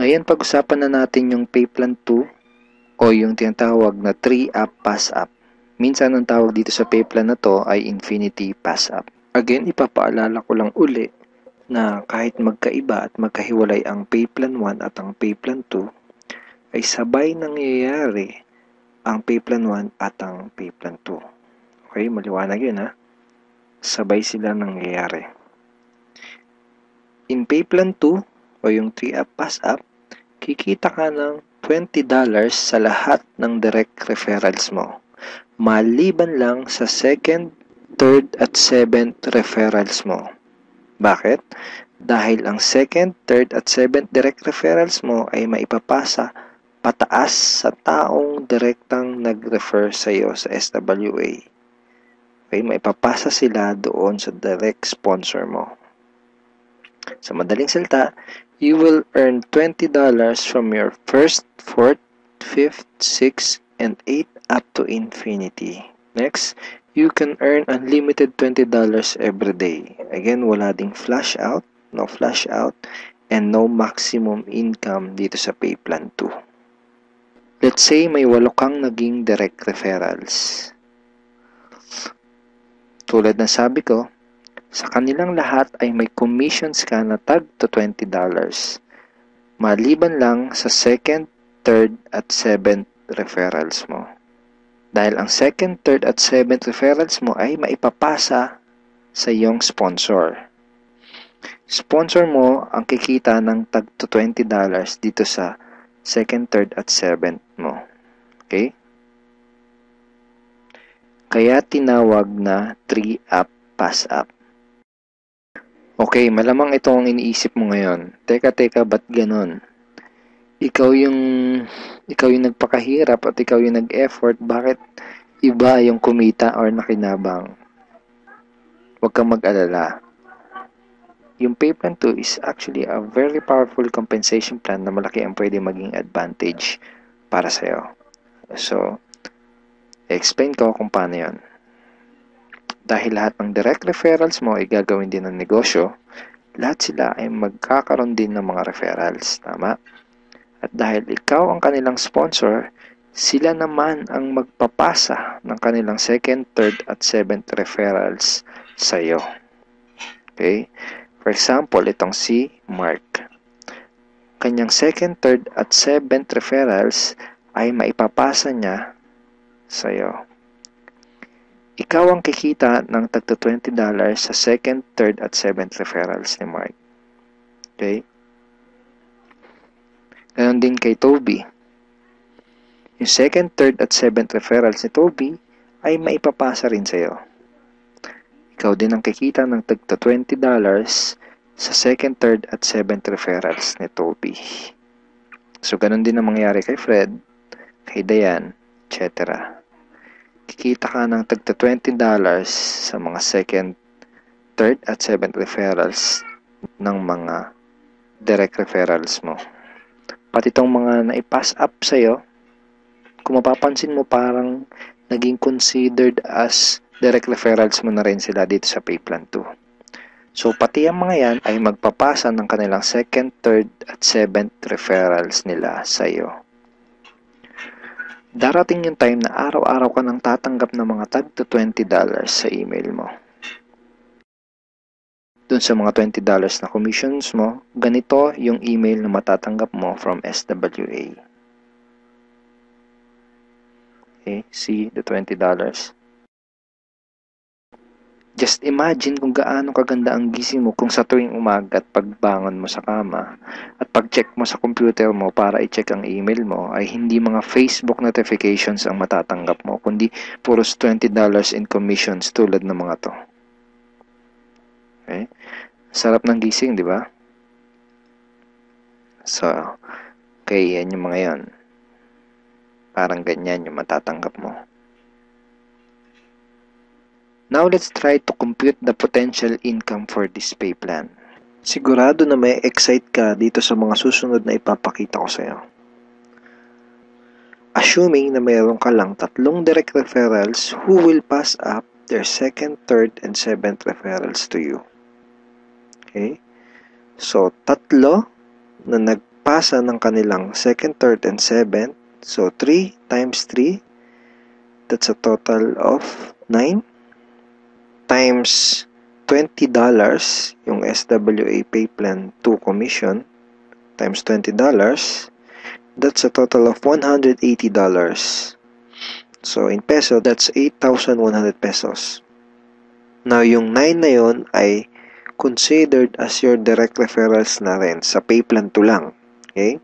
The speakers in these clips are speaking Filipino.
Ngayon, pag-usapan na natin yung pay plan 2 o yung tinatawag na 3-up pass-up. Minsan ang tawag dito sa pay plan na to ay infinity pass-up. Again, ipapaalala ko lang uli na kahit magkaiba at magkahiwalay ang pay plan 1 at ang pay plan 2, ay sabay nangyayari ang pay plan 1 at ang pay plan 2. Okay, maliwanag yun ha. Sabay sila nangyayari. In pay plan 2 o yung 3-up pass-up, kikita ka ng $20 sa lahat ng direct referrals mo. Maliban lang sa second, third at seventh referrals mo. Bakit? Dahil ang second, third at seventh direct referrals mo ay maipapasa pataas sa taong direktang nag-refer sa iyo sa SWA. Okay, maipapasa sila doon sa direct sponsor mo. Sa madaling salita, you will earn $20 from your first, fourth, fifth, sixth, and 8th up to infinity. Next, you can earn unlimited $20 every day. Again, wala ding flash out, no flash out, and no maximum income dito sa pay plan 2. Let's say may 8 kang naging direct referrals. Tulad ng sabi ko, sa kanilang lahat ay may commissions ka na tag to $20. Maliban lang sa second, third, at seventh referrals mo. Dahil ang second, third, at seventh referrals mo ay maipapasa sa iyong sponsor. Sponsor mo ang kikita ng tag to $20 dito sa second, third, at seventh mo. Okay? Kaya tinawag na 3-up pass-up. Okay, malamang ito ang iniisip mo ngayon. Teka, ba't ganon? Ikaw yung nagpakahirap at ikaw yung nag-effort, bakit iba yung kumita or nakinabang? Huwag kang mag-alala. Yung pay plan 2 is actually a very powerful compensation plan na malaki ang pwede maging advantage para sa'yo. So, explain ko kung paano yun. Dahil lahat ng direct referrals mo ay gagawin din ng negosyo, lahat sila ay magkakaroon din ng mga referrals. Tama? At dahil ikaw ang kanilang sponsor, sila naman ang magpapasa ng kanilang second, third, at seventh referrals sa iyo. Okay? For example, itong si Mark. Kanyang second, third, at seventh referrals ay maipapasa niya sa iyo. Ikaw ang kikita ng tagto $20 sa second, third, at seventh referrals ni Mark. Okay? Ganon din kay Toby. Yung second, third, at seventh referrals ni Toby ay maipapasa rin sa iyo. Ikaw din ang kikita ng tagto $20 sa second, third, at seventh referrals ni Toby. So, ganon din ang mangyayari kay Fred, kay Diane, etc. Kikita ka ng tagto $20 sa mga second, third, at seventh referrals ng mga direct referrals mo. Pati itong mga naipass up sa'yo, kung mapapansin mo parang naging considered as direct referrals mo na rin sila dito sa pay plan 2. So, pati ang mga yan ay magpapasa ng kanilang second, third, at seventh referrals nila sa'yo. Darating yung time na araw-araw ka nang tatanggap ng mga tag to $20 sa email mo. Dun sa mga $20 na commissions mo, ganito yung email na matatanggap mo from SWA. Okay, see the $20. Just imagine kung gaano kaganda ang gising mo kung sa tuwing umaga at pagbangon mo sa kama at pag-check mo sa computer mo para i-check ang email mo ay hindi mga Facebook notifications ang matatanggap mo, kundi puros $20 in commissions tulad ng mga to. Okay? Sarap ng gising, di ba? So, okay, yan yung mga yan. Parang ganyan yung matatanggap mo. Now, let's try to compute the potential income for this pay plan. Sigurado na may excite ka dito sa mga susunod na ipapakita ko sa'yo. Assuming na mayroon ka lang 3 direct referrals who will pass up their second, third, and seventh referrals to you. Okay? So, 3 na magpapasa ng kanilang second, third, and seventh. So, 3 times 3, that's a total of 9 times $20 yung SWA Pay Plan 2 commission times $20, that's a total of $180. So, in peso, that's 8,100 pesos. Now, yung 9 na yun ay considered as your direct referrals na rin sa Pay Plan 2 lang. Okay?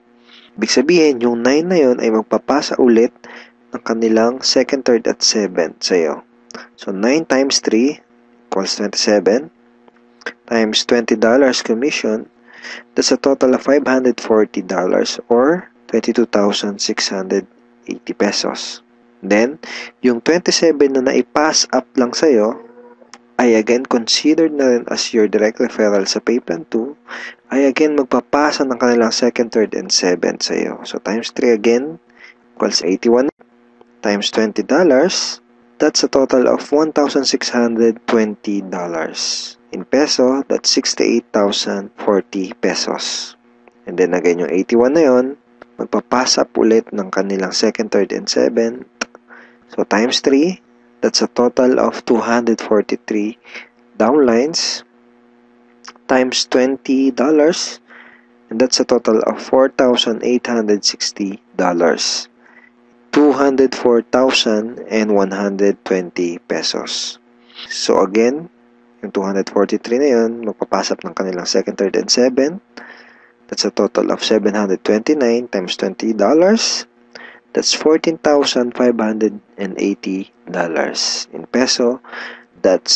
Ibig sabihin, yung 9 na yun ay magpapasa ulit ng kanilang second, third, at seventh sa'yo. So, 9 times 3 equals 27 times $20 commission, that's a total of $540 or 22,680 pesos. Then, yung 27 na naipass up lang sa'yo ay again considered na rin as your direct referral sa Pay Plan 2, ay again magpapasa ng kanilang second, third, and seventh sa'yo. So, times 3 again equals 81 times $20, that's a total of $1,620. In peso, that's 68,040 pesos. And then again, yung 81 na yun, magpapasa up ulit ng kanilang second, third, and seventh. So, times 3, that's a total of 243 downlines times $20, and that's a total of $4,860. 204,120 pesos. So again, yung 243 na yun, magpapasap ng kanilang second, third, and seventh. That's a total of 729 times $20. That's $14,580. In peso, that's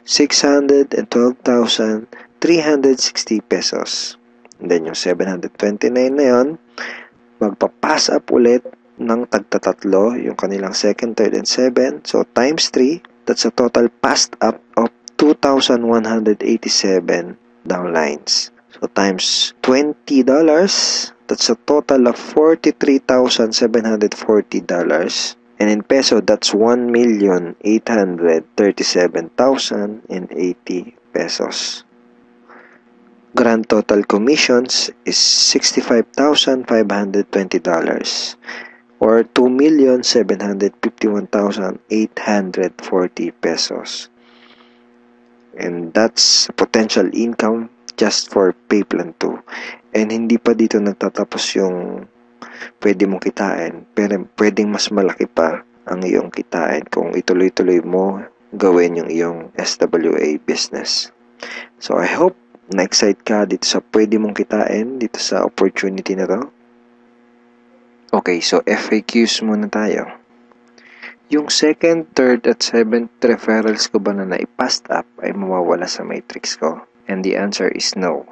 612,360 pesos. And then yung 729 na yun, magpapass up ulit ng tagtatatlo yung kanilang second, third, and seventh. So, times 3, that's a total passed up of 2,187 downlines. So, times $20, that's a total of $43,740. And in peso, that's 1,837,080 pesos. Grand total commissions is $65,520 or 2,751,840 pesos. And that's potential income just for Pay Plan 2. And hindi pa dito nagtatapos yung pwede mong kitain, pero pwedeng mas malaki pa ang iyong kitain kung ituloy-tuloy mo gawin yung iyong SWA business. So I hope na-excite ka dito sa pwede mong kitain, dito sa opportunity na to. Okay, so FAQs muna tayo. Yung second, third, at seventh referrals ko ba na naipassed up ay mawawala sa matrix ko? And the answer is no.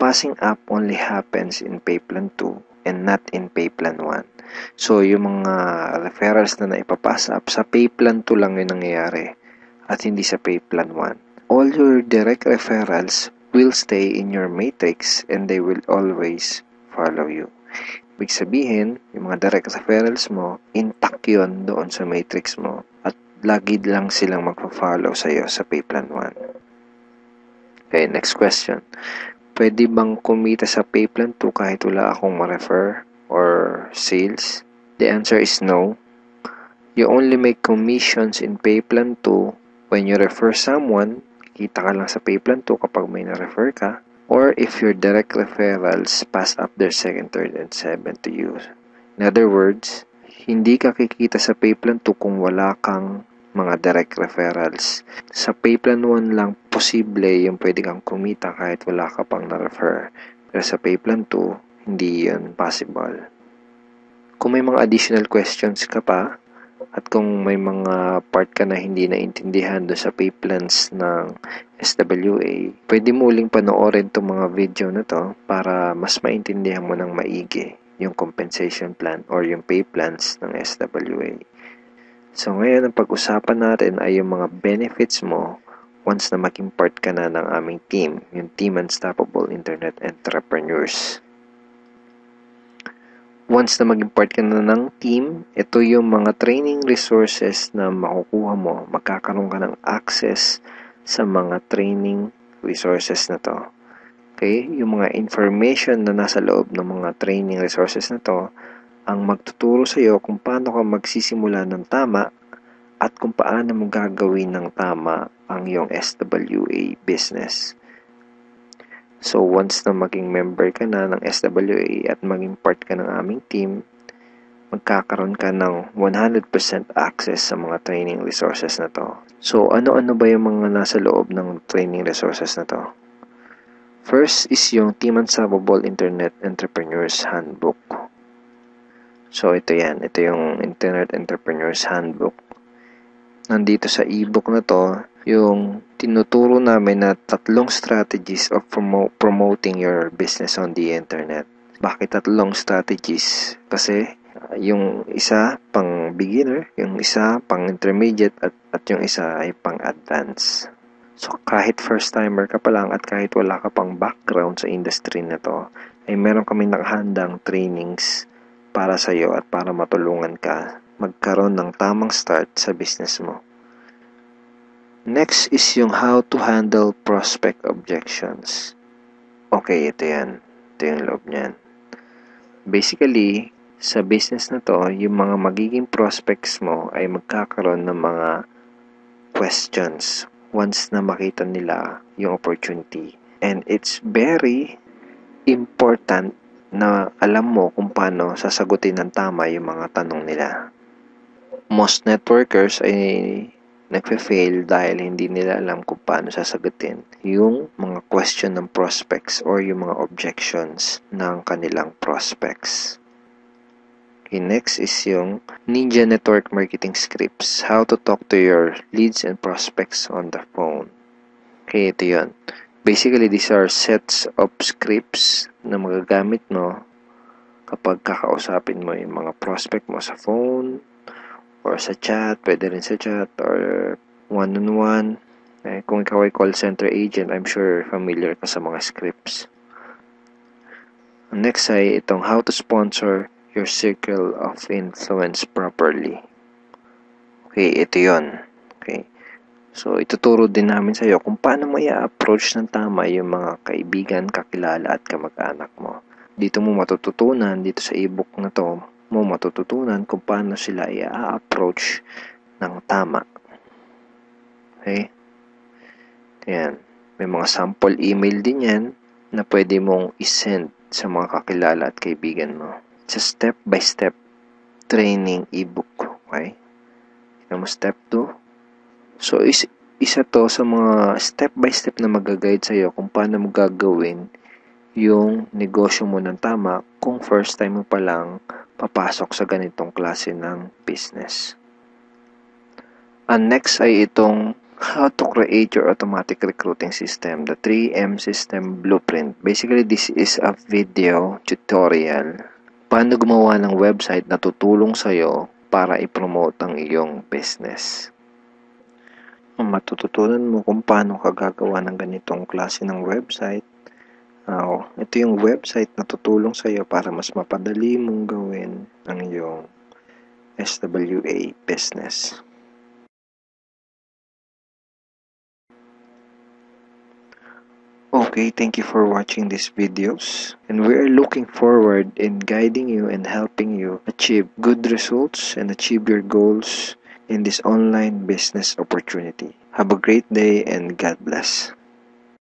Passing up only happens in Pay Plan 2 and not in Pay Plan 1. So, yung mga referrals na naipapass up, sa Pay Plan 2 lang yung nangyayari at hindi sa Pay Plan 1. All your direct referrals will stay in your matrix and they will always follow you. Ibig sabihin, yung mga direct referrals mo, intact yun doon sa matrix mo at lagi lang silang magpa-follow sa'yo sa Pay Plan 1. Okay, next question. Pwede bang kumita sa Pay Plan 2 kahit wala akong ma-refer or sales? The answer is no. You only make commissions in Pay Plan 2 when you refer someone. Kita ka lang sa Pay Plan 2 kapag may na-refer ka. Or if your direct referrals pass up their second, third, and seventh to you. In other words, hindi ka kikita sa Pay Plan 2 kung wala kang mga direct referrals. Sa Pay Plan 1 lang posible yung pwede kang kumita kahit wala ka pang na-refer. Pero sa Pay Plan 2, hindi yun possible. Kung may mga additional questions ka pa, at kung may mga part ka na hindi naintindihan do sa pay plans ng SWA, pwede mo uling panoorin itong mga video na to para mas maintindihan mo ng maigi yung compensation plan or yung pay plans ng SWA. So ngayon, ang pag-usapan natin ay yung mga benefits mo once na maging part ka na ng aming team, yung Team Unstoppable Internet Entrepreneurs. Once na maging part ka na ng team, ito yung mga training resources na makukuha mo. Magkakaroon ka ng access sa mga training resources na to. Okay? Yung mga information na nasa loob ng mga training resources na to ang magtuturo sa iyo kung paano ka magsisimula ng tama at kung paano mo gagawin ng tama ang iyong SWA business. So, once na maging member ka na ng SWA at maging part ka ng aming team, magkakaroon ka ng 100% access sa mga training resources na to. So, ano-ano ba yung mga nasa loob ng training resources na to? First is yung Team Unstoppable Internet Entrepreneurs Handbook. So, ito yan. Ito yung Internet Entrepreneurs Handbook. Nandito sa ebook na to, yung tinuturo namin na 3 strategies of promoting your business on the internet. Bakit 3 strategies? Kasi yung isa pang beginner, yung isa pang intermediate at yung isa ay pang advanced. So kahit first timer ka pa lang at kahit wala ka pang background sa industry na to, ay meron kami nakahandang trainings para sa iyo at para matulungan ka magkaroon ng tamang start sa business mo. Next is yung how to handle prospect objections. Okay, ito yan. Ito yung loob niyan. Basically, sa business na to, yung mga magiging prospects mo ay magkakaroon ng mga questions once na makita nila yung opportunity. And it's very important na alam mo kung paano sasagutin ng tama yung mga tanong nila. Most networkers ay nagfe-fail dahil hindi nila alam kung paano sasagutin yung mga question ng prospects or yung mga objections ng kanilang prospects. Okay, next is yung Ninja Network Marketing Scripts. How to talk to your leads and prospects on the phone. Okay, ito yun. Basically, these are sets of scripts na magagamit mo kapag kakausapin mo yung mga prospect mo sa phone or sa chat, pwede rin sa chat or one-on-one. Kung ikaw ay call center agent, I'm sure familiar ka sa mga scripts. Next ay itong how to sponsor your circle of influence properly. Okay, ito yun. Okay. So, ituturo din namin sa iyo kung paano mo i-approach ng tama yung mga kaibigan, kakilala at kamag-anak mo. Dito mo matututunan, dito sa ebook na to, mo matututunan kung paano sila i-approach ng tama. Okay? Ayan. May mga sample email din yan na pwede mong isend sa mga kakilala at kaibigan mo. It's a step-by-step training ebook. Okay? Tignan mo step 2. So, isa to sa mga step-by-step na mag-guide sa'yo kung paano mo gagawin yung negosyo mo ng tama kung first time mo pa lang papasok sa ganitong klase ng business. And next ay itong how to create your automatic recruiting system, the 3M system blueprint. Basically, this is a video tutorial paano gumawa ng website na tutulong sa'yo para i-promote ang iyong business. Matututunan mo kung paano ka gagawa ng ganitong klase ng website. Ito yung website na tutulong sa iyo para mas mapadali mong gawin ang iyong SWA business. Okay, thank you for watching these videos, and we are looking forward in guiding you and helping you achieve good results and achieve your goals in this online business opportunity. Have a great day and God bless.